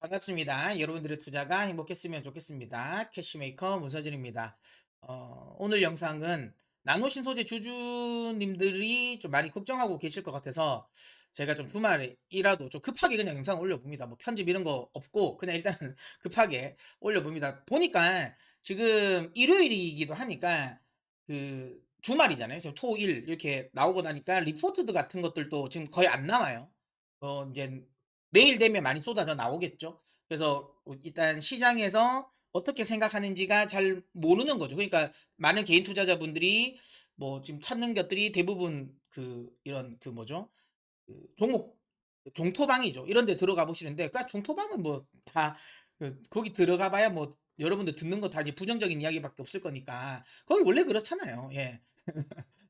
반갑습니다. 여러분들의 투자가 행복했으면 좋겠습니다. 캐시메이커 문서진입니다. 오늘 영상은 나노신소재 주주님들이 좀 많이 걱정하고 계실 것 같아서 제가 좀 주말이라도 좀 급하게 그냥 영상 올려봅니다. 뭐 편집 이런 거 없고 그냥 일단은 급하게 올려봅니다. 보니까 지금 일요일이기도 하니까 그 주말이잖아요. 지금 토, 일 이렇게 나오고 나니까 리포트 같은 것들도 지금 거의 안 나와요. 이제 내일 되면 많이 쏟아져 나오겠죠. 그래서 일단 시장에서 어떻게 생각하는지가 잘 모르는 거죠. 그러니까 많은 개인 투자자분들이 뭐 지금 찾는 것들이 대부분 이런 뭐죠? 종목 종토방이죠. 이런 데 들어가 보시는데 종토방은 뭐 다 거기 들어가 봐야 뭐 여러분들 듣는 거 다 이제 부정적인 이야기밖에 없을 거니까. 거기 원래 그렇잖아요. 예.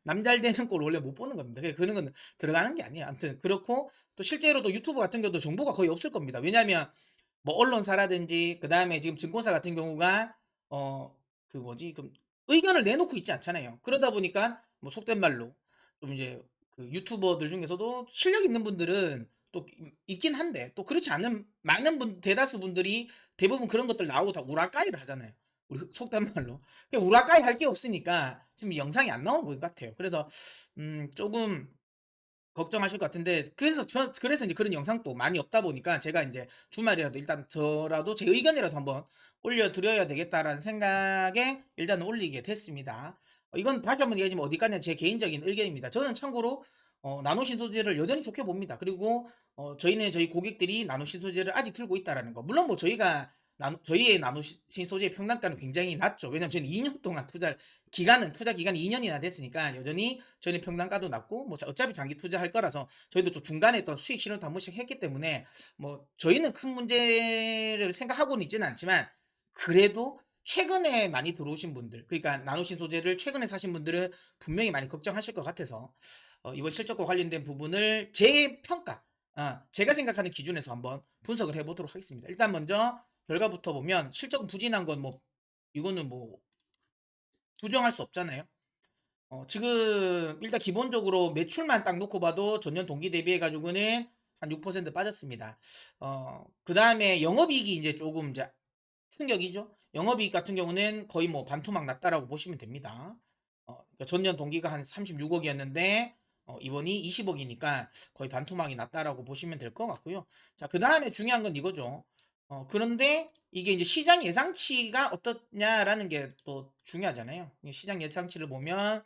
남 잘 되는 꼴 원래 못 보는 겁니다. 그런 건 들어가는 게 아니에요. 아무튼 그렇고 또 실제로도 유튜브 같은 경우도 정보가 거의 없을 겁니다. 왜냐하면 뭐 언론사라든지 그다음에 지금 증권사 같은 경우가 뭐지? 의견을 내놓고 있지 않잖아요. 그러다 보니까 뭐 속된 말로 좀 이제 유튜버들 중에서도 실력 있는 분들은 또 있긴 한데 또 그렇지 않은 많은 대다수 분들이 대부분 그런 것들 나오고 다 우라카이를 하잖아요. 우리 속된 말로. 우라카이 할 게 없으니까 지금 영상이 안 나오는 것 같아요. 그래서 조금 걱정하실 것 같은데 그래서 이제 그런 영상도 많이 없다 보니까 제가 인제 주말이라도 일단 저라도 제 의견이라도 한번 올려 드려야 되겠다라는 생각에 일단은 올리게 됐습니다. 이건 다시 한번 얘기하지만 어디까지나 제 개인적인 의견입니다. 저는 참고로 나노신 소재를 여전히 좋게 봅니다. 그리고 저희 고객들이 나노신 소재를 아직 들고 있다라는 거. 물론 뭐 저희의 나노신 소재의 평단가는 굉장히 낮죠. 왜냐면 저희는 2년 동안 투자 기간이 2 년이나 됐으니까 여전히 저희는 평단가도 낮고 뭐 어차피 장기 투자할 거라서 저희도 좀 중간에 또 수익 실현도 한 번씩 했기 때문에 뭐 저희는 큰 문제를 생각하고는 있지는 않지만 그래도 최근에 많이 들어오신 분들 그러니까 나노신 소재를 최근에 사신 분들은 분명히 많이 걱정하실 것 같아서 이번 실적과 관련된 부분을 제 평가 제가 생각하는 기준에서 한번 분석을 해 보도록 하겠습니다. 일단 먼저 결과부터 보면 실적은 부진한 건 뭐 이거는 뭐 부정할 수 없잖아요. 지금 일단 기본적으로 매출만 딱 놓고 봐도 전년 동기 대비해 가지고는 한 6% 빠졌습니다. 그다음에 영업이익이 이제 조금 이제 충격이죠. 영업이익 같은 경우는 거의 뭐 반토막 났다라고 보시면 됩니다. 그러니까 전년 동기가 한 36억 이었는데 이번이 20억 이니까 거의 반토막이 났다라고 보시면 될 것 같고요. 자, 그다음에 중요한 건 이거죠. 그런데 이게 이제 시장 예상치가 어떻냐라는 게 또 중요하잖아요. 이 시장 예상치를 보면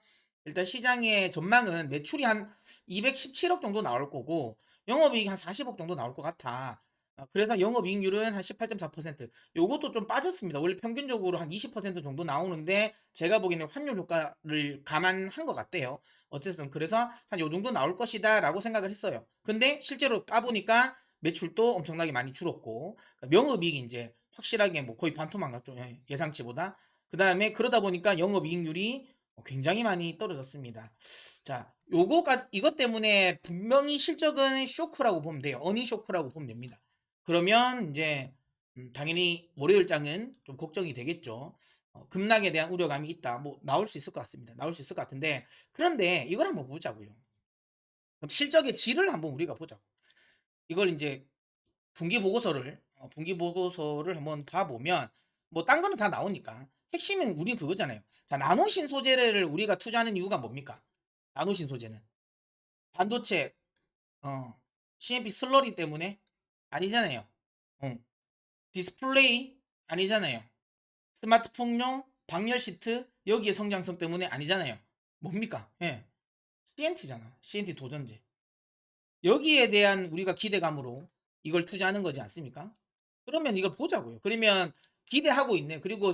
일단 시장의 전망은 매출이 한 217억 정도 나올 거고 영업이익이 한 40억 정도 나올 것 같아. 그래서 영업이익률은 한 18.4%. 요것도 좀 빠졌습니다. 원래 평균적으로 한 20% 정도 나오는데 제가 보기에는 환율 효과를 감안한 것 같대요. 어쨌든 그래서 한 요 정도 나올 것이다라고 생각을 했어요. 근데 실제로 까보니까 매출도 엄청나게 많이 줄었고 그러니까 명업이익이 이제 확실하게 뭐 거의 반토막 났죠. 예상치보다. 그다음에 그러다 보니까 영업이익률이 굉장히 많이 떨어졌습니다. 자, 이것 때문에 분명히 실적은 쇼크라고 보면 돼요. 어닝 쇼크라고 보면 됩니다. 그러면 이제 당연히 월요일장은 좀 걱정이 되겠죠. 급락에 대한 우려감이 있다. 뭐 나올 수 있을 것 같습니다. 나올 수 있을 것 같은데 그런데 이걸 한번 보자고요. 그럼 실적의 질을 한번 우리가 보자고. 이걸 인제 분기 보고서를 한번 봐 보면 뭐 딴 거는 다 나오니까 핵심은 우린 그거잖아요. 자, 나노신 소재를 우리가 투자하는 이유가 뭡니까? 나노신 소재는 반도체 CMP 슬러리 때문에 아니잖아요. 어. 디스플레이 아니잖아요. 스마트폰용 방열 시트 여기에 성장성 때문에 아니잖아요. 뭡니까? 예. CNT잖아. CNT 도전제. 여기에 대한 우리가 기대감으로 이걸 투자하는 거지 않습니까? 그러면 이걸 보자고요. 그러면 기대하고 있는 그리고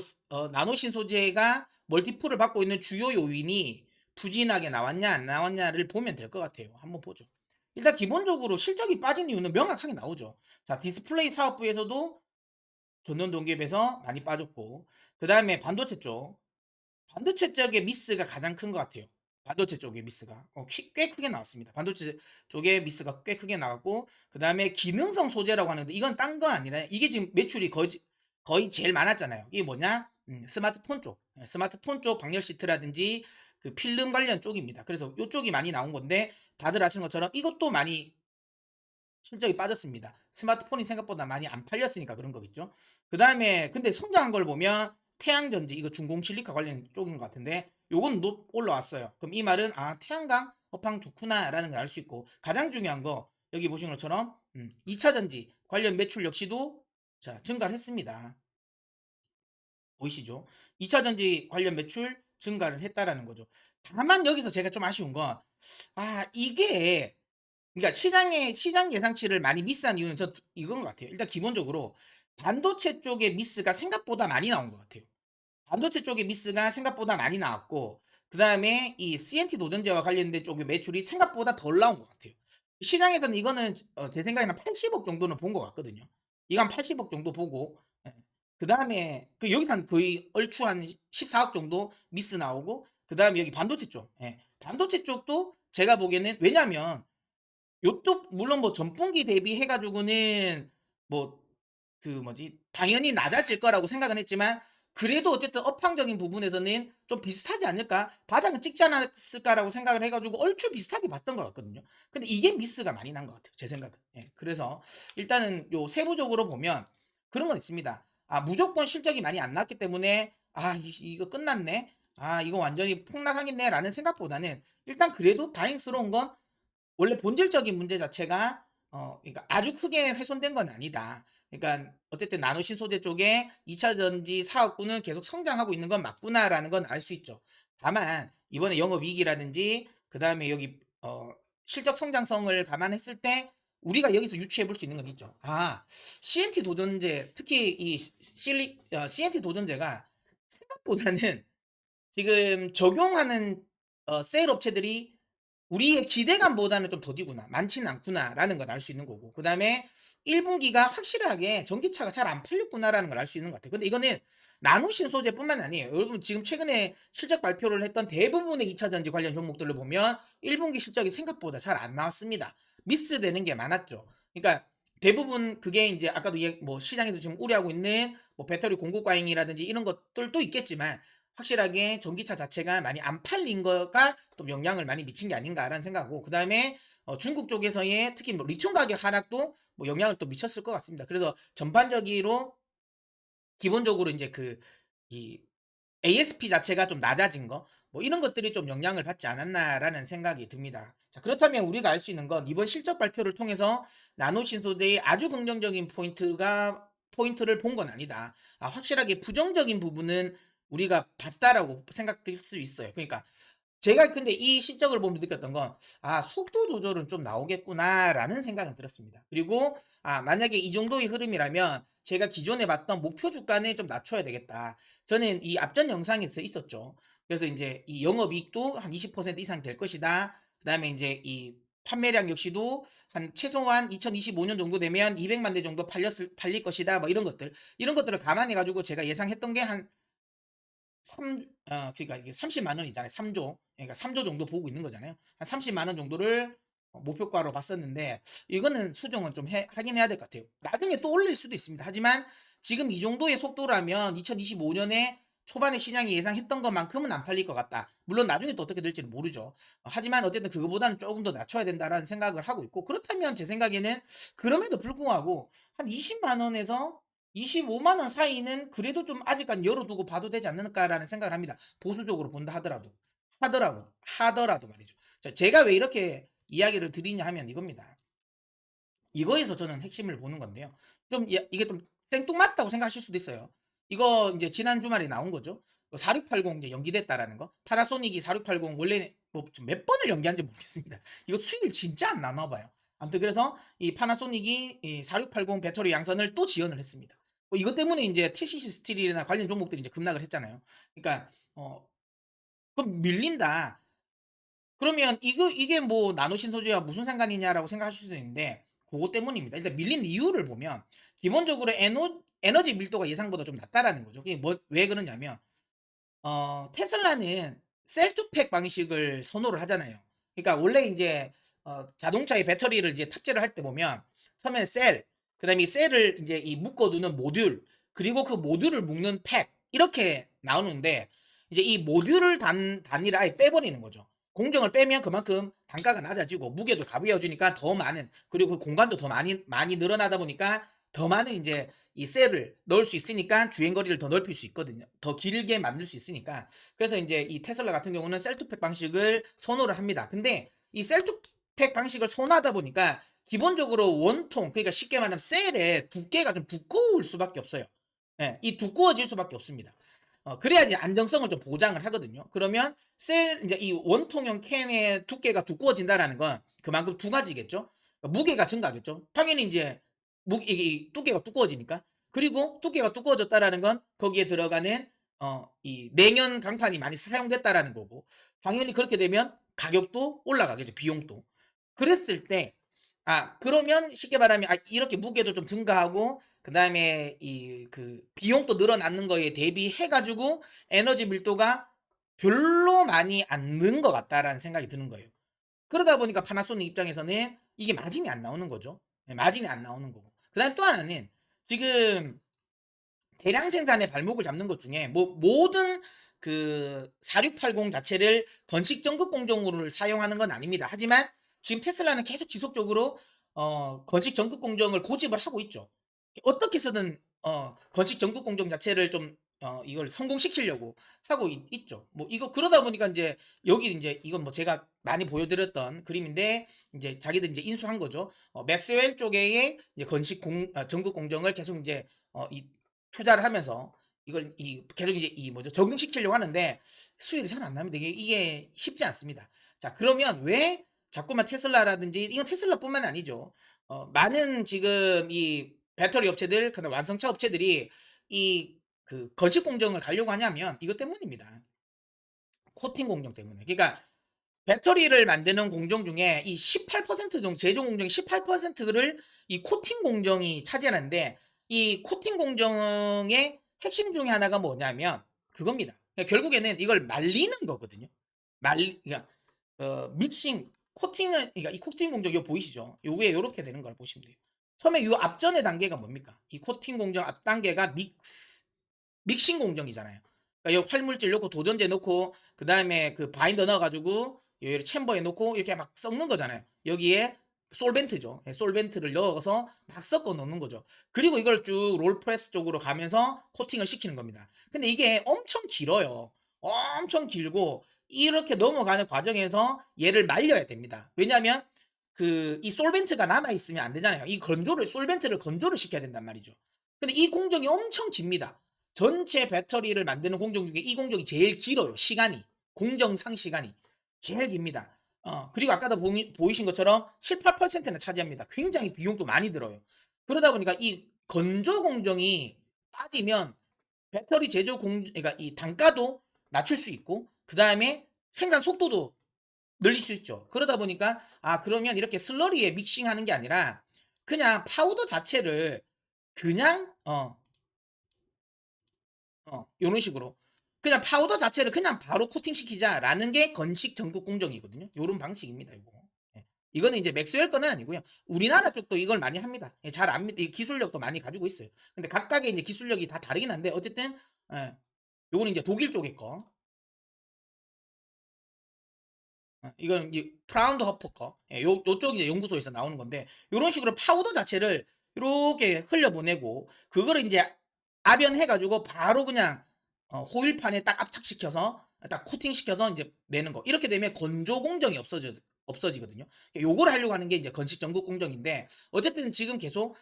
나노신 소재가 멀티플을 받고 있는 주요 요인이 부진하게 나왔냐 안 나왔냐를 보면 될 것 같아요. 한번 보죠. 일단 기본적으로 실적이 빠진 이유는 명확하게 나오죠. 자, 디스플레이 사업부에서도 전년 동기에 비해서 많이 빠졌고 그다음에 반도체 쪽의 미스가 가장 큰 것 같아요. 반도체 쪽의 미스가 꽤 크게 나왔습니다. 반도체 쪽의 미스가 꽤 크게 나왔고 그다음에 기능성 소재라고 하는데 이건 딴 거 아니라 이게 지금 매출이 거의 제일 많았잖아요. 이게 뭐냐? 스마트폰 쪽. 스마트폰 쪽 방열 시트라든지 그 필름 관련 쪽입니다. 그래서 이쪽이 많이 나온 건데 다들 아시는 것처럼 이것도 많이 실적이 빠졌습니다. 스마트폰이 생각보다 많이 안 팔렸으니까 그런 거겠죠. 그다음에 근데 성장한 걸 보면 태양전지 이거 중공실리카 관련 쪽인 것 같은데 요건 올라왔어요. 그럼 이 말은 아 태양광 업황 좋구나라는 걸 알 수 있고 가장 중요한 거 여기 보신 것처럼 2차 전지 관련 매출 역시도 자 증가를 했습니다. 보이시죠? 2차 전지 관련 매출 증가를 했다라는 거죠. 다만 여기서 제가 좀 아쉬운 건 아 이게 그러니까 시장 예상치를 많이 미스한 이유는 저 이건 것 같아요. 일단 기본적으로 반도체 쪽의 미스가 생각보다 많이 나온 것 같아요. 반도체 쪽의 미스가 생각보다 많이 나왔고 그다음에 이 CNT 노전제와 관련된 쪽의 매출이 생각보다 덜 나온 것 같아요. 시장에서는 이거는 제 생각에는 80억 정도는 본 것 같거든요. 이거 한 80억 정도 보고 예. 그다음에 여기서 한 거의 얼추 한 14억 정도 미스 나오고 그다음에 여기 반도체 쪽 예. 반도체 쪽도 제가 보기에는 왜냐면 요쪽 물론 뭐 전분기 대비해 가지고는 뭐 그 뭐지 당연히 낮아질 거라고 생각은 했지만 그래도 어쨌든 업황적인 부분에서는 좀 비슷하지 않을까? '바닥은 찍지 않았을까?'라고 생각을 해 가지고 얼추 비슷하게 봤던 것 같거든요. 근데 이게 미스가 많이 난 것 같아요, 제 생각은. 예. 그래서 일단은 요 세부적으로 보면 그런 건 있습니다. 아 무조건 실적이 많이 안 났기 때문에 '아 이거 끝났네. 아 이거 완전히 폭락하겠네.'라는 생각보다는 일단 그래도 다행스러운 건 원래 본질적인 문제 자체가 그러니까 아주 크게 훼손된 건 아니다. 그러니까 어쨌든 나노신 소재 쪽에 2차 전지 사업군은 계속 성장하고 있는 건 맞구나라는 건 알 수 있죠. 다만 이번에 영업 위기라든지 그다음에 여기 실적 성장성을 감안했을 때 우리가 여기서 유추해 볼 수 있는 건 있죠. 아, CNT 도전제 특히 이 CNT 도전제가 생각보다는 지금 적용하는 셀 업체들이 우리의 기대감보다는 좀 더디구나. 많지는 않구나라는 걸 알 수 있는 거고. 그다음에 1 분기가 확실하게 전기차가 잘 안 팔렸구나라는 걸 알 수 있는 것 같아요. 근데 이거는 나노신 소재뿐만 아니에요. 여러분 지금 최근에 실적 발표를 했던 대부분의 2차 전지 관련 종목들을 보면 1 분기 실적이 생각보다 잘 안 나왔습니다. 미스되는 게 많았죠. 그러니까 대부분 그게 인제 아까도 뭐 시장에도 지금 우려하고 있는 뭐 배터리 공급 과잉이라든지 이런 것들도 있겠지만 확실하게 전기차 자체가 많이 안 팔린 거가 좀 영향을 많이 미친 게 아닌가라는 생각하고 그다음에 중국 쪽에서의 특히 뭐 리튬 가격 하락도 뭐 영향을 또 미쳤을 것 같습니다. 그래서 전반적으로 기본적으로 인제 이 ASP 자체가 좀 낮아진 거 뭐 이런 것들이 좀 영향을 받지 않았나라는 생각이 듭니다. 자 그렇다면 우리가 알 수 있는 건 이번 실적 발표를 통해서 나노신소재의 아주 긍정적인 포인트를 본 건 아니다. 아 확실하게 부정적인 부분은 우리가 봤다라고 생각될 수 있어요. 그러니까 제가 근데 이 실적을 보면 느꼈던 건 '아 속도 조절은 좀 나오겠구나.'라는 생각은 들었습니다. 그리고 아 만약에 이 정도의 흐름이라면 제가 기존에 봤던 목표 주가는 좀 낮춰야 되겠다. 저는 이 앞전 영상에서 있었죠. 그래서 인제 이 영업이익도 한 20% 이상 될 것이다. 그다음에 인제 이 판매량 역시도 한 최소한 2025년 정도 되면 200만 대 정도 팔릴 것이다. 뭐 이런 것들. 이런 것들을 감안해 가지고 제가 예상했던 게한 그러니까 이게 30만 원이잖아요. 3조. 그러니까 3조 정도 보고 있는 거잖아요. 한 30만 원 정도를 목표가로 봤었는데 이거는 수정은 좀 하긴 해야 될 것 같아요. 나중에 또 올릴 수도 있습니다. 하지만 지금 이 정도의 속도라면 2025 년에 초반에 시장이 예상했던 것만큼은 안 팔릴 것 같다. 물론 나중에 또 어떻게 될지는 모르죠. 하지만 어쨌든 그거보다는 조금 더 낮춰야 된다라는 생각을 하고 있고 그렇다면 제 생각에는 그럼에도 불구하고 한 20만 원에서 25만 원 사이는 그래도 좀 아직까지 열어두고 봐도 되지 않을까라는 생각을 합니다. 보수적으로 본다 하더라도. 하더라도 말이죠. 자, 제가 왜 이렇게 이야기를 드리냐 하면 이겁니다. 이거에서 저는 핵심을 보는 건데요. 좀 이게 좀 생뚱맞다고 생각하실 수도 있어요. 이거 이제 지난 주말에 나온 거죠. 4680 이제 연기됐다라는 거. 파나소닉이 4680 원래 뭐 몇 번을 연기한지 모르겠습니다. 이거 수익을 진짜 안 나나 봐요. 아무튼 그래서 이 파나소닉이 이 4680 배터리 양산을 또 지연을 했습니다. 뭐 이것 때문에 이제 TCC 스틸이나 관련 종목들이 이제 급락을 했잖아요. 그러니까 그럼 밀린다. 그러면 이게 뭐 나노신소재와 무슨 상관이냐라고 생각하실 수도 있는데 그것 때문입니다. 일단 밀린 이유를 보면 기본적으로 에너지 밀도가 예상보다 좀 낮다라는 거죠. 그게 왜 그러냐면 테슬라는 셀 투 팩 방식을 선호를 하잖아요. 그러니까 원래 인제 자동차의 배터리를 이제 탑재를 할 때 보면 처음에 셀, 그다음에 이 셀을 인제 이 묶어 두는 모듈, 그리고 그 모듈을 묶는 팩 이렇게 나오는데 이제 이 모듈을 단위를 아예 빼 버리는 거죠. 공정을 빼면 그만큼 단가가 낮아지고 무게도 가벼워지니까 더 많은, 그리고 그 공간도 더 많이 늘어나다 보니까 더 많은 이제 이 셀을 넣을 수 있으니까 주행 거리를 더 넓힐 수 있거든요. 더 길게 만들 수 있으니까. 그래서 이제 이 테슬라 같은 경우는 셀투팩 방식을 선호를 합니다. 근데 이 셀투팩 방식을 선호하다 보니까 기본적으로 원통, 그러니까 쉽게 말하면 셀의 두께가 좀 두꺼울 수밖에 없어요. 예, 이 두꺼워질 수밖에 없습니다. 그래야지 안정성을 좀 보장을 하거든요. 그러면 이제 이 원통형 캔의 두께가 두꺼워진다라는 건 그만큼 두 가지겠죠. 무게가 증가하겠죠. 당연히 이제 이게 두께가 두꺼워지니까. 그리고 두께가 두꺼워졌다라는 건 거기에 들어가는 이 냉연 강판이 많이 사용됐다라는 거고, 당연히 그렇게 되면 가격도 올라가겠죠. 비용도. 그랬을 때, 그러면 쉽게 말하면 이렇게 무게도 좀 증가하고 그다음에 이 비용도 늘어나는 거에 대비해 가지고 에너지 밀도가 별로 많이 안 는 것 같다라는 생각이 드는 거예요. 그러다 보니까 파나소닉 입장에서는 이게 마진이 안 나오는 거죠. 네, 마진이 안 나오는 거고. 그다음에 또 하나는 지금 대량 생산의 발목을 잡는 것 중에 뭐 모든 4680 자체를 건식 전극 공정으로 사용하는 건 아닙니다. 하지만 지금 테슬라는 계속 지속적으로 건식 전극 공정을 고집을 하고 있죠. 어떻게 해서든 건식 전극 공정 자체를 좀 이걸 성공시키려고 하고 있죠. 뭐 이거 그러다 보니까 이제 여기 이제 이건 뭐 제가 많이 보여드렸던 그림인데 이제 자기들 이제 인수한 거죠. 맥스웰 쪽에 이제 전극 공정을 계속 이제 이 투자를 하면서 이걸 계속 이제 이 뭐죠 적용시키려고 하는데 수율이 잘 안 납니다. 이게 쉽지 않습니다. 자, 그러면 왜 자꾸만 테슬라라든지, 이건 테슬라뿐만 아니죠. 많은 지금 이 배터리 업체들, 그다음 완성차 업체들이 이 건식 공정을 가려고 하냐면 이것 때문입니다. 코팅 공정 때문에. 그러니까 배터리를 만드는 공정 중에 이 18% 정도, 제조 공정의 18%를 이 코팅 공정이 차지하는데, 이 코팅 공정의 핵심 중에 하나가 뭐냐면 그겁니다. 그러니까 결국에는 이걸 말리는 거거든요. 그러니까 믹싱, 코팅은, 그러니까 이 코팅 공정 이거 보이시죠? 요게 요렇게 되는 걸 보시면 돼요. 처음에 요 앞전의 단계가 뭡니까? 이 코팅 공정 앞 단계가 믹싱 공정이잖아요. 그러니까 요 활물질 넣고 도전제 넣고 그다음에 바인더 넣어가지고 요 챔버에 넣고 이렇게 막 섞는 거잖아요. 여기에 솔벤트죠. 예, 솔벤트를 넣어서 막 섞어 놓는 거죠. 그리고 이걸 쭉 롤프레스 쪽으로 가면서 코팅을 시키는 겁니다. 근데 이게 엄청 길어요. 엄청 길고 이렇게 넘어가는 과정에서 얘를 말려야 됩니다. 왜냐하면 이 솔벤트가 남아 있으면 안 되잖아요. 이 솔벤트를 건조를 시켜야 된단 말이죠. 근데 이 공정이 엄청 깁니다. 전체 배터리를 만드는 공정 중에 이 공정이 제일 길어요. 시간이. 공정상 시간이 제일 깁니다. 그리고 아까도 보이신 것처럼 7, 8%는 차지합니다. 굉장히 비용도 많이 들어요. 그러다 보니까 이 건조 공정이 빠지면 배터리 제조 그러니까 이 단가도 낮출 수 있고 그다음에 생산 속도도 늘릴 수 있죠. 그러다 보니까 그러면 이렇게 슬러리에 믹싱하는 게 아니라 그냥 파우더 자체를 그냥 요런 식으로 그냥 파우더 자체를 그냥 바로 코팅시키자라는 게 건식 전국 공정이거든요. 요런 방식입니다, 요거. 예. 이거는 이제 맥스웰 거는 아니고요. 우리나라 쪽도 이걸 많이 합니다. 예, 잘 압니다. 이 기술력도 많이 가지고 있어요. 근데 각각의 이제 기술력이 다 다르긴 한데 어쨌든 예. 요거는 이제 독일 쪽의 거. 이건 이 프라운드 허퍼 거. 예, 요쪽 이제 연구소에서 나오는 건데 요런 식으로 파우더 자체를 요렇게 흘려보내고 그거를 이제 압연해 가지고 바로 그냥 호일판에 딱 압착시켜서 딱 코팅시켜서 이제 내는 거. 이렇게 되면 건조 공정이 없어지거든요. 요거를 하려고 하는 게 이제 건식 전국 공정인데 어쨌든 지금 계속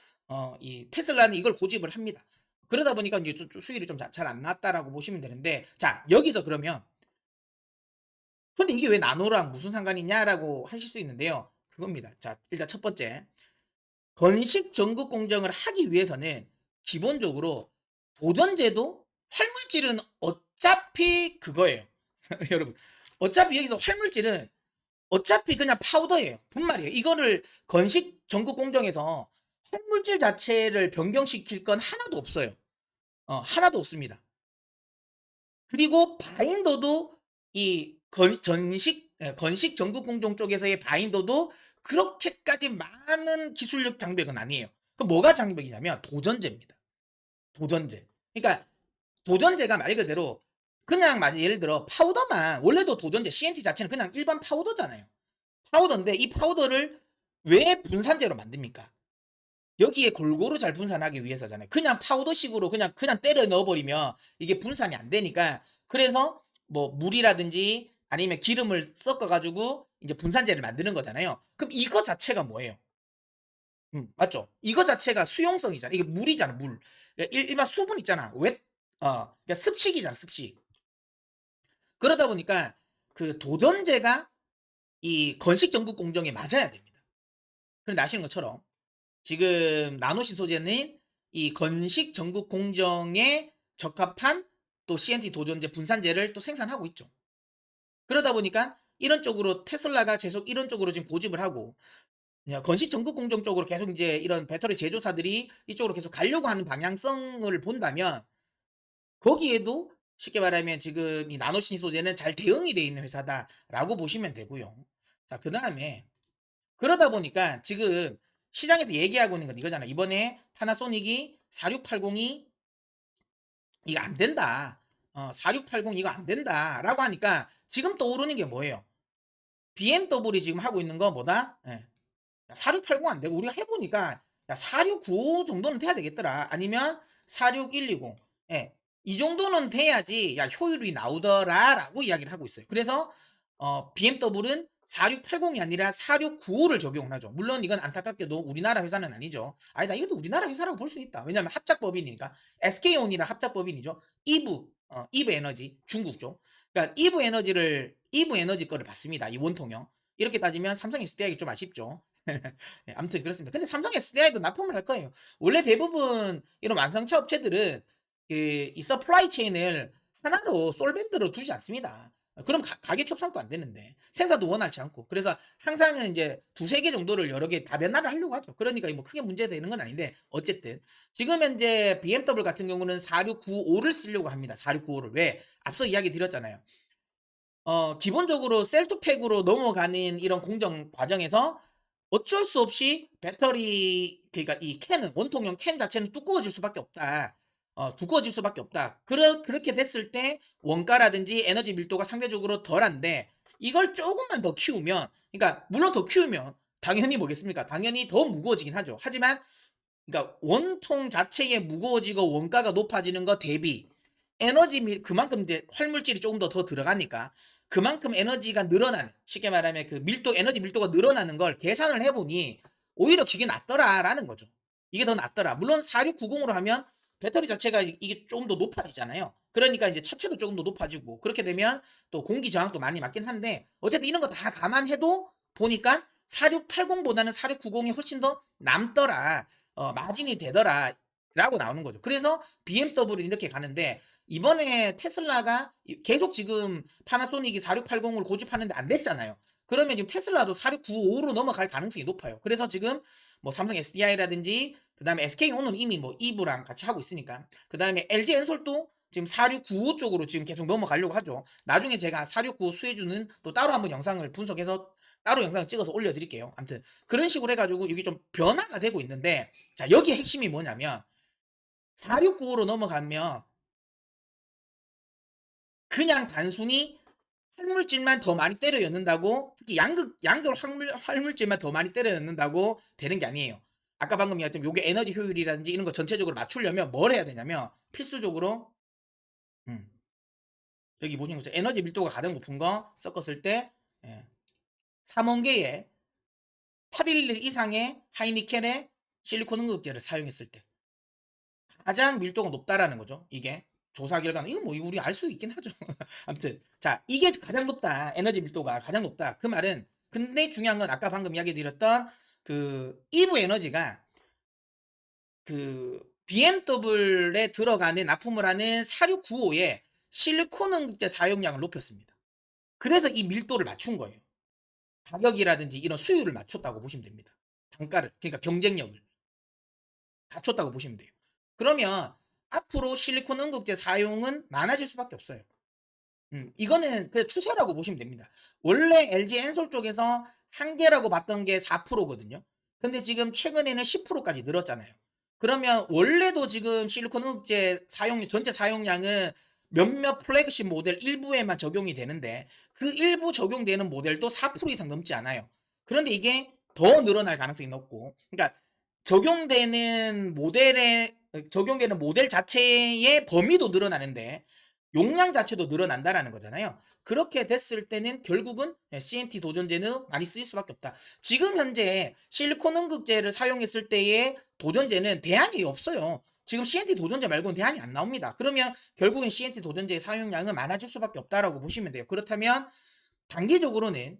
이 테슬라는 이걸 고집을 합니다. 그러다 보니까 이제 수율이 좀 잘 안 났다라고 보시면 되는데, 자, 여기서 그러면 근데 이게 왜 나노랑 무슨 상관이냐라고 하실 수 있는데요. 그겁니다. 자, 일단 첫 번째. 건식 전극 공정을 하기 위해서는 기본적으로 도전제도 활물질은 어차피 그거예요. 여러분. 어차피 여기서 활물질은 어차피 그냥 파우더예요. 분말이에요. 이거를 건식 전극 공정에서 활물질 자체를 변경시킬 건 하나도 없어요. 하나도 없습니다. 그리고 바인더도 이 건식 전국 공정 쪽에서의 바인더도 그렇게까지 많은 기술력 장벽은 아니에요. 그럼 뭐가 장벽이냐면 도전제입니다. 도전제. 그러니까 도전제가 말 그대로 그냥 만약 예를 들어 파우더만 원래도 도전제 CNT 자체는 그냥 일반 파우더잖아요. 파우더인데 이 파우더를 왜 분산제로 만듭니까? 여기에 골고루 잘 분산하기 위해서잖아요. 그냥 파우더식으로 그냥 때려 넣어 버리면 이게 분산이 안 되니까 그래서 뭐 물이라든지 아니면 기름을 섞어 가지고 이제 분산제를 만드는 거잖아요. 그럼 이거 자체가 뭐예요? 맞죠? 이거 자체가 수용성이잖아. 이게 물이잖아, 물. 일반 수분 있잖아. 그러니까 습식이잖아, 습식. 그러다 보니까 그 도전제가 이 건식 전국 공정에 맞아야 됩니다. 그런데 아시는 것처럼 지금 나노신 소재는 이 건식 전국 공정에 적합한 또 CNT 도전제 분산제를 또 생산하고 있죠. 그러다 보니까 이런 쪽으로 테슬라가 계속 이런 쪽으로 지금 고집을 하고 건식 전국 공정 쪽으로 계속 이제 이런 배터리 제조사들이 이쪽으로 계속 가려고 하는 방향성을 본다면 거기에도 쉽게 말하면 지금 이 나노신 소재는 잘 대응이 돼 있는 회사다라고 보시면 되고요. 자, 그다음에 그러다 보니까 지금 시장에서 얘기하고 있는 건 이거잖아. 이번에 파나소닉이 4680이 이거 안 된다. 4680 이거 안 된다라고 하니까 지금 떠오르는 게 뭐예요? BMW이 지금 하고 있는 거 뭐다? 4680 안 되고 우리가 해보니까 4695 정도는 돼야 되겠더라. 아니면 46120. 예. 이 정도는 돼야지 야 효율이 나오더라라고 이야기를 하고 있어요. 그래서 BMW는 4680이 아니라 4695를 적용을 하죠. 물론 이건 안타깝게도 우리나라 회사는 아니죠. 아니다, 이것도 우리나라 회사라고 볼 수 있다. 왜냐하면 합작법인이니까. SK온이랑 합작법인이죠. 이브 에너지 중국죠. 그러니까 이브 에너지 거를 받습니다. 이 원통형. 이렇게 따지면 삼성 SDI가 좀 아쉽죠. 아무튼 그렇습니다. 근데 삼성 SDI도 납품을 할 거예요. 원래 대부분 이런 완성차 업체들은 이 서플라이 체인을 하나로 솔밴드로 두지 않습니다. 그럼 가격 협상도 안 되는데 생산도 원활치 않고 그래서 항상은 이제 두세 개 정도를 여러 개 다변화를 하려고 하죠. 그러니까 뭐 크게 문제되는 건 아닌데 어쨌든 지금 현재 BMW 같은 경우는 4695를 쓰려고 합니다. 4695를 왜? 앞서 이야기 드렸잖아요. 기본적으로 셀투팩으로 넘어가는 이런 공정 과정에서 어쩔 수 없이 배터리 그러니까 이 캔은 원통형 캔 자체는 두꺼워질 수밖에 없다. 두꺼워질 수밖에 없다. 그렇게 됐을 때 원가라든지 에너지 밀도가 상대적으로 덜한데 이걸 조금만 더 키우면 그러니까 물론 더 키우면 당연히 뭐겠습니까? 당연히 더 무거워지긴 하죠. 하지만 그러니까 원통 자체에 무거워지고 원가가 높아지는 거 대비 그만큼 이제 활물질이 조금 더 들어가니까 그만큼 에너지가 늘어나는 쉽게 말하면 그 에너지 밀도가 늘어나는 걸 계산을 해보니 오히려 그게 낫더라라는 거죠. 이게 더 낫더라. 물론 4690으로 하면 배터리 자체가 이게 조금 더 높아지잖아요. 그러니까 이제 차체도 조금 더 높아지고 그렇게 되면 또 공기 저항도 많이 맞긴 한데 어쨌든 이런 거 다 감안해도 보니까 4680보다는 4690이 훨씬 더 남더라. 마진이 되더라. 라고 나오는 거죠. 그래서 BMW는 이렇게 가는데 이번에 테슬라가 계속 지금 파나소닉이 4680을 고집하는데 안 됐잖아요. 그러면 지금 테슬라도 4695로 넘어갈 가능성이 높아요. 그래서 지금 뭐 삼성 SDI라든지 그다음에 SK온은 이미 뭐 이브랑 같이 하고 있으니까 그다음에 LG 엔솔도 지금 4695 쪽으로 지금 계속 넘어가려고 하죠. 나중에 제가 4695 수혜주는 또 따로 한번 영상을 분석해서 따로 영상을 찍어서 올려드릴게요. 아무튼 그런 식으로 해가지고 이게 좀 변화가 되고 있는데 자 여기에 핵심이 뭐냐면 4695로 넘어가면 그냥 단순히 활물질만 더 많이 때려 였는다고 특히 양극 활물질만 더 많이 때려 였는다고 되는 게 아니에요. 아까 방금 얘기했던 요게 에너지 효율이라든지 이런 거 전체적으로 맞추려면 뭘 해야 되냐면 필수적으로 음, 여기 보시는 것처럼 에너지 밀도가 가장 높은 거 섞었을 때 3원계에 811 이상의 하이니켈의 실리콘 응급제를 사용했을 때 가장 밀도가 높다라는 거죠. 이게 조사 결과는 이거 뭐 우리 알 수 있긴 하죠. 아무튼 자 이게 가장 높다. 에너지 밀도가 가장 높다. 그 말은 근데 중요한 건 아까 방금 이야기 드렸던 그 이브 에너지가 그 BMW에 들어가는 납품을 하는 4695에 실리콘 응급제 사용량을 높였습니다. 그래서 이 밀도를 맞춘 거예요. 가격이라든지 이런 수율을 맞췄다고 보시면 됩니다. 단가를 그러니까 경쟁력을 갖췄다고 보시면 돼요. 그러면 앞으로 실리콘 응급제 사용은 많아질 수밖에 없어요. 이거는 그 추세라고 보시면 됩니다. 원래 LG 엔솔 쪽에서 한계라고 봤던 게 4%거든요. 근데 지금 최근에는 10%까지 늘었잖아요. 그러면 원래도 지금 실리콘 응급제 전체 사용량은 몇몇 플래그십 모델 일부에만 적용이 되는데 그 일부 적용되는 모델도 4% 이상 넘지 않아요. 그런데 이게 더 늘어날 가능성이 높고, 그러니까 적용되는 모델 자체의 범위도 늘어나는데 용량 자체도 늘어난다라는 거잖아요. 그렇게 됐을 때는 결국은 CNT 도전제는 많이 쓰일 수밖에 없다. 지금 현재 실리콘 응급제를 사용했을 때의 도전제는 대안이 없어요. 지금 CNT 도전제 말고는 대안이 안 나옵니다. 그러면 결국엔 CNT 도전제의 사용량은 많아질 수밖에 없다라고 보시면 돼요. 그렇다면 단기적으로는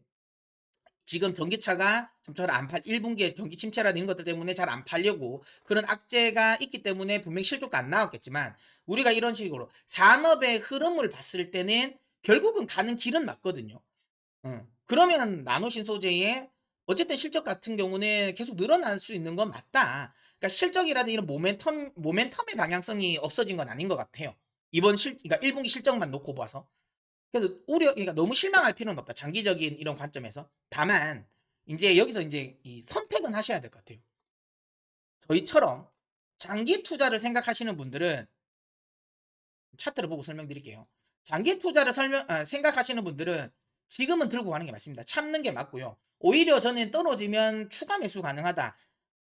지금 전기차가 좀 잘 안 1분기에 경기 침체라는 이런 것들 때문에 잘 안 팔려고 그런 악재가 있기 때문에 분명히 실적도 안 나왔겠지만, 우리가 이런 식으로 산업의 흐름을 봤을 때는 결국은 가는 길은 맞거든요. 그러면 나노 신소재의 어쨌든 실적 같은 경우는 계속 늘어날 수 있는 건 맞다. 그러니까 실적이라든 이런 모멘텀의 방향성이 없어진 건 아닌 것 같아요. 그러니까 1분기 실적만 놓고 봐서. 그래서 그러니까 너무 실망할 필요는 없다. 장기적인 이런 관점에서. 다만, 이제 여기서 이제 이 선택은 하셔야 될 것 같아요. 저희처럼 장기 투자를 생각하시는 분들은 차트를 보고 설명드릴게요. 장기 투자를 생각하시는 분들은 지금은 들고 가는 게 맞습니다. 참는 게 맞고요. 오히려 저는 떨어지면 추가 매수 가능하다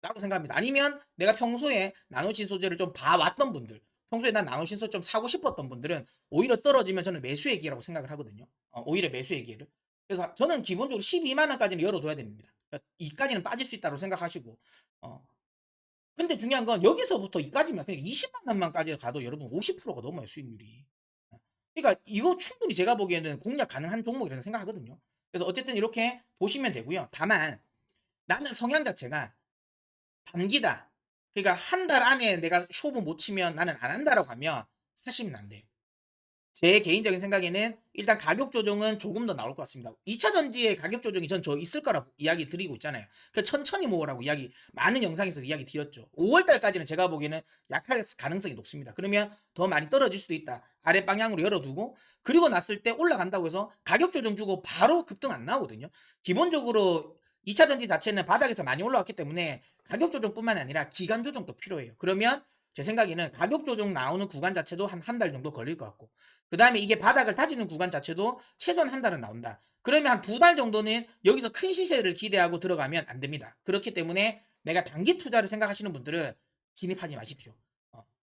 라고 생각합니다. 아니면 내가 평소에 나노신 소재를 좀 봐왔던 분들, 평소에 난 나노신 소재 좀 사고 싶었던 분들은 오히려 떨어지면 저는 매수의 기회라고 생각을 하거든요. 오히려 매수의 기회를. 그래서 저는 기본적으로 12만 원까지는 열어둬야 됩니다. 그러니까 이까지는 빠질 수 있다고 생각하시고, 어, 근데 중요한 건 여기서부터 이까지면 그냥 20만 원만까지 가도 여러분 50%가 넘어요, 수익률이. 그러니까 이거 충분히 제가 보기에는 공략 가능한 종목이라고 생각하거든요. 그래서 어쨌든 이렇게 보시면 되고요. 다만 나는 성향 자체가 단기다. 그러니까 한 달 안에 내가 쇼부 못 치면 나는 안 한다라고 하면 하시면 안 돼요. 제 개인적인 생각에는 일단 가격 조정은 조금 더 나올 것 같습니다. 2차 전지의 가격 조정이 전 있을 거라고 이야기 드리고 있잖아요. 그 천천히 모으라고 많은 영상에서 이야기 드렸죠. 5월 달까지는 제가 보기에는 약할 가능성이 높습니다. 그러면 더 많이 떨어질 수도 있다. 아래 방향으로 열어두고, 그리고 났을 때 올라간다고 해서 가격 조정 주고 바로 급등 안 나오거든요. 기본적으로 2차 전지 자체는 바닥에서 많이 올라왔기 때문에 가격 조정뿐만 아니라 기간 조정도 필요해요. 그러면 제 생각에는 가격 조정 나오는 구간 자체도 한 달 정도 걸릴 것 같고, 그 다음에 이게 바닥을 다지는 구간 자체도 최소한 한 달은 나온다. 그러면 한 2달 정도는 여기서 큰 시세를 기대하고 들어가면 안 됩니다. 그렇기 때문에 내가 단기 투자를 생각하시는 분들은 진입하지 마십시오.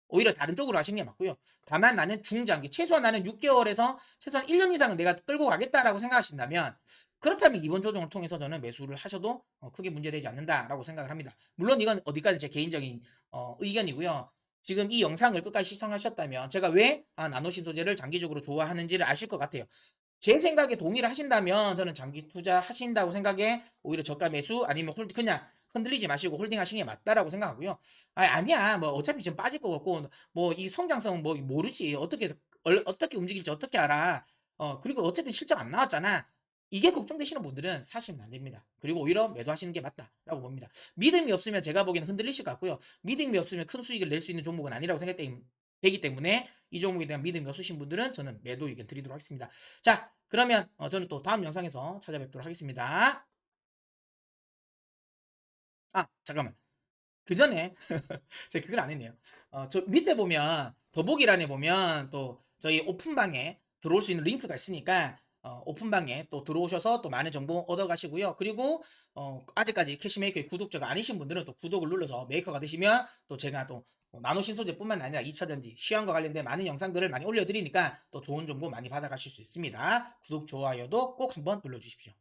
오히려 다른 쪽으로 하시는 게 맞고요. 다만 나는 중장기, 최소한 나는 6개월에서 최소한 1년 이상은 내가 끌고 가겠다라고 생각하신다면, 그렇다면 이번 조정을 통해서 저는 매수를 하셔도 크게 문제되지 않는다라고 생각을 합니다. 물론 이건 어디까지 제 개인적인 의견이고요. 지금 이 영상을 끝까지 시청하셨다면 제가 왜 나노신 소재를 장기적으로 좋아하는지를 아실 것 같아요. 제 생각에 동의를 하신다면 저는 장기 투자 하신다고 생각에 오히려 저가 매수 아니면 그냥 흔들리지 마시고 홀딩 하시는 게 맞다라고 생각하고요. 아니야. 뭐 어차피 지금 빠질 것 같고 뭐 이 성장성 뭐 모르지. 어떻게 움직일지 어떻게 알아. 그리고 어쨌든 실적 안 나왔잖아. 이게 걱정되시는 분들은 사시면 안 됩니다. 그리고 오히려 매도하시는 게 맞다라고 봅니다. 믿음이 없으면 제가 보기에는 흔들리실 것 같고요. 믿음이 없으면 큰 수익을 낼 수 있는 종목은 아니라고 생각되기 때문에 이 종목에 대한 믿음이 없으신 분들은 저는 매도 의견 드리도록 하겠습니다. 자, 그러면 저는 또 다음 영상에서 찾아뵙도록 하겠습니다. 잠깐만. 그 전에 제가 그걸 안 했네요. 저 밑에 보면 더보기란에 보면 또 저희 오픈방에 들어올 수 있는 링크가 있으니까 오픈방에 또 들어오셔서 또 많은 정보 얻어 가시고요. 그리고 아직까지 캐시메이커의 구독자가 아니신 분들은 또 구독을 눌러서 메이커가 되시면 또 제가 또 나노 신소재뿐만 아니라 2차 전지 시황과 관련된 많은 영상들을 많이 올려드리니까 또 좋은 정보 많이 받아가실 수 있습니다. 구독, 좋아요도 꼭 한번 눌러주십시오.